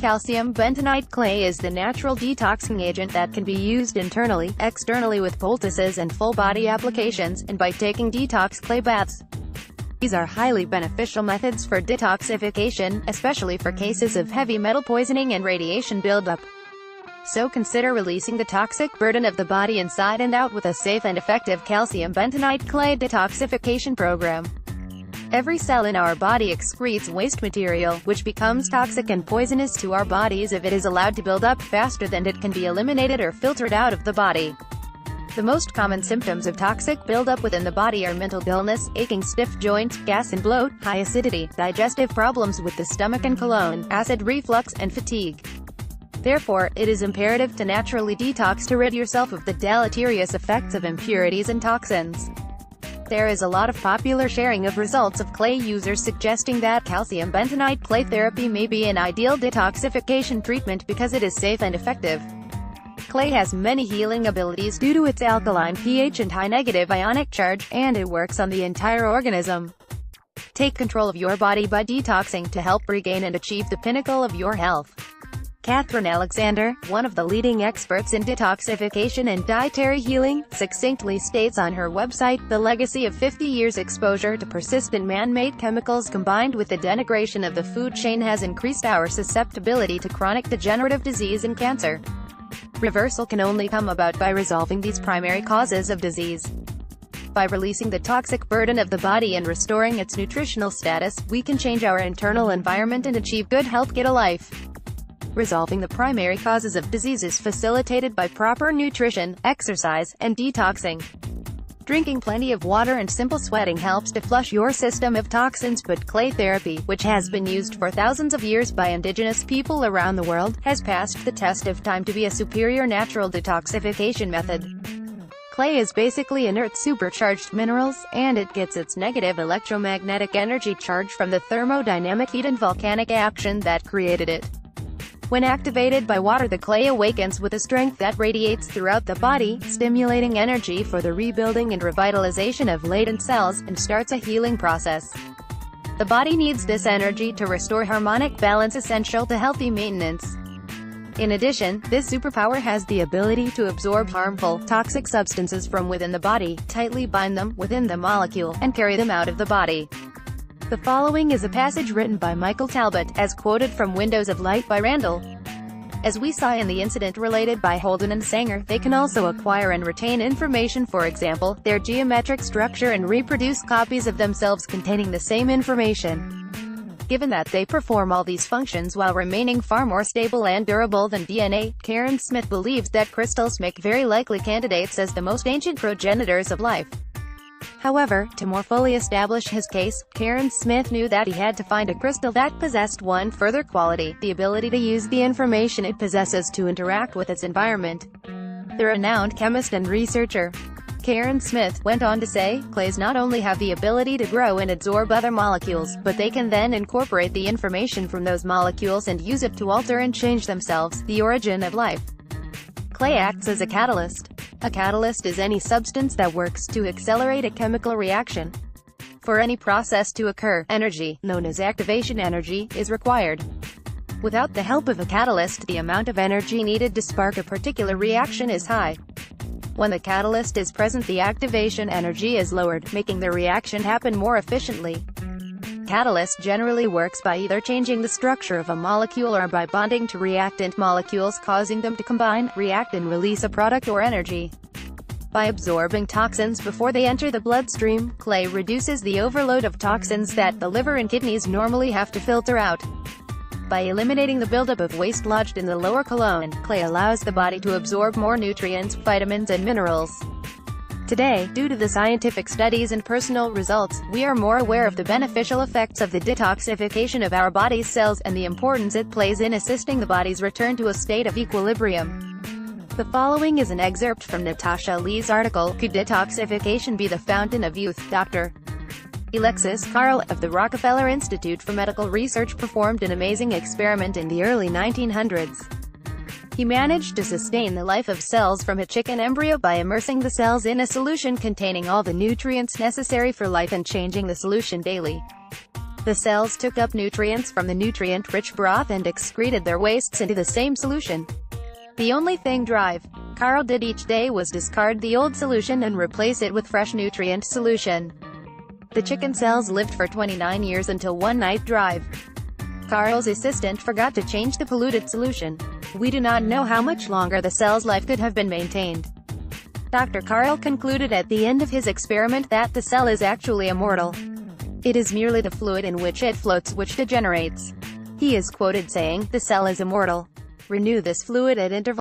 Calcium bentonite clay is the natural detoxing agent that can be used internally, externally with poultices and full-body applications, and by taking detox clay baths. These are highly beneficial methods for detoxification, especially for cases of heavy metal poisoning and radiation buildup. So consider releasing the toxic burden of the body inside and out with a safe and effective calcium bentonite clay detoxification program. Every cell in our body excretes waste material, which becomes toxic and poisonous to our bodies if it is allowed to build up faster than it can be eliminated or filtered out of the body. The most common symptoms of toxic buildup within the body are mental illness, aching stiff joints, gas and bloat, high acidity, digestive problems with the stomach and colon, acid reflux, and fatigue. Therefore, it is imperative to naturally detox to rid yourself of the deleterious effects of impurities and toxins. There is a lot of popular sharing of results of clay users suggesting that calcium bentonite clay therapy may be an ideal detoxification treatment because it is safe and effective. Clay has many healing abilities due to its alkaline pH and high negative ionic charge, and it works on the entire organism. Take control of your body by detoxing to help regain and achieve the pinnacle of your health. Catherine Alexander, one of the leading experts in detoxification and dietary healing, succinctly states on her website, "The legacy of 50 years' exposure to persistent man-made chemicals combined with the denigration of the food chain has increased our susceptibility to chronic degenerative disease and cancer. Reversal can only come about by resolving these primary causes of disease. By releasing the toxic burden of the body and restoring its nutritional status, we can change our internal environment and achieve good health, get a life." Resolving the primary causes of disease is facilitated by proper nutrition, exercise, and detoxing. Drinking plenty of water and simple sweating helps to flush your system of toxins, but clay therapy, which has been used for thousands of years by indigenous people around the world, has passed the test of time to be a superior natural detoxification method. Clay is basically inert supercharged minerals, and it gets its negative electromagnetic energy charge from the thermodynamic heat and volcanic action that created it. When activated by water, the clay awakens with a strength that radiates throughout the body, stimulating energy for the rebuilding and revitalization of latent cells, and starts a healing process. The body needs this energy to restore harmonic balance essential to healthy maintenance. In addition, this superpower has the ability to absorb harmful, toxic substances from within the body, tightly bind them within the molecule, and carry them out of the body. The following is a passage written by Michael Talbot, as quoted from Windows of Light by Randall. As we saw in the incident related by Holden and Sanger, they can also acquire and retain information, for example, their geometric structure, and reproduce copies of themselves containing the same information. Given that they perform all these functions while remaining far more stable and durable than DNA, Karen Smith believes that crystals make very likely candidates as the most ancient progenitors of life. However, to more fully establish his case, Karen Smith knew that he had to find a crystal that possessed one further quality: the ability to use the information it possesses to interact with its environment. The renowned chemist and researcher, Karen Smith, went on to say, clays not only have the ability to grow and absorb other molecules, but they can then incorporate the information from those molecules and use it to alter and change themselves, the origin of life. Clay acts as a catalyst. A catalyst is any substance that works to accelerate a chemical reaction. For any process to occur, energy, known as activation energy, is required. Without the help of a catalyst, the amount of energy needed to spark a particular reaction is high. When the catalyst is present, the activation energy is lowered, making the reaction happen more efficiently. Catalyst generally works by either changing the structure of a molecule or by bonding to reactant molecules, causing them to combine, react, and release a product or energy. By absorbing toxins before they enter the bloodstream, clay reduces the overload of toxins that the liver and kidneys normally have to filter out. By eliminating the buildup of waste lodged in the lower colon, clay allows the body to absorb more nutrients, vitamins, and minerals. Today, due to the scientific studies and personal results, we are more aware of the beneficial effects of the detoxification of our body's cells, and the importance it plays in assisting the body's return to a state of equilibrium. The following is an excerpt from Natasha Lee's article, "Could Detoxification Be the Fountain of Youth?" Dr. Alexis Carl, of the Rockefeller Institute for Medical Research, performed an amazing experiment in the early 1900s. He managed to sustain the life of cells from a chicken embryo by immersing the cells in a solution containing all the nutrients necessary for life and changing the solution daily. The cells took up nutrients from the nutrient-rich broth and excreted their wastes into the same solution. The only thing Carl did each day was discard the old solution and replace it with fresh nutrient solution. The chicken cells lived for 29 years until one night Carl's assistant forgot to change the polluted solution. We do not know how much longer the cell's life could have been maintained. Dr. Carl concluded at the end of his experiment that the cell is actually immortal. It is merely the fluid in which it floats which degenerates. He is quoted saying, "The cell is immortal. Renew this fluid at intervals."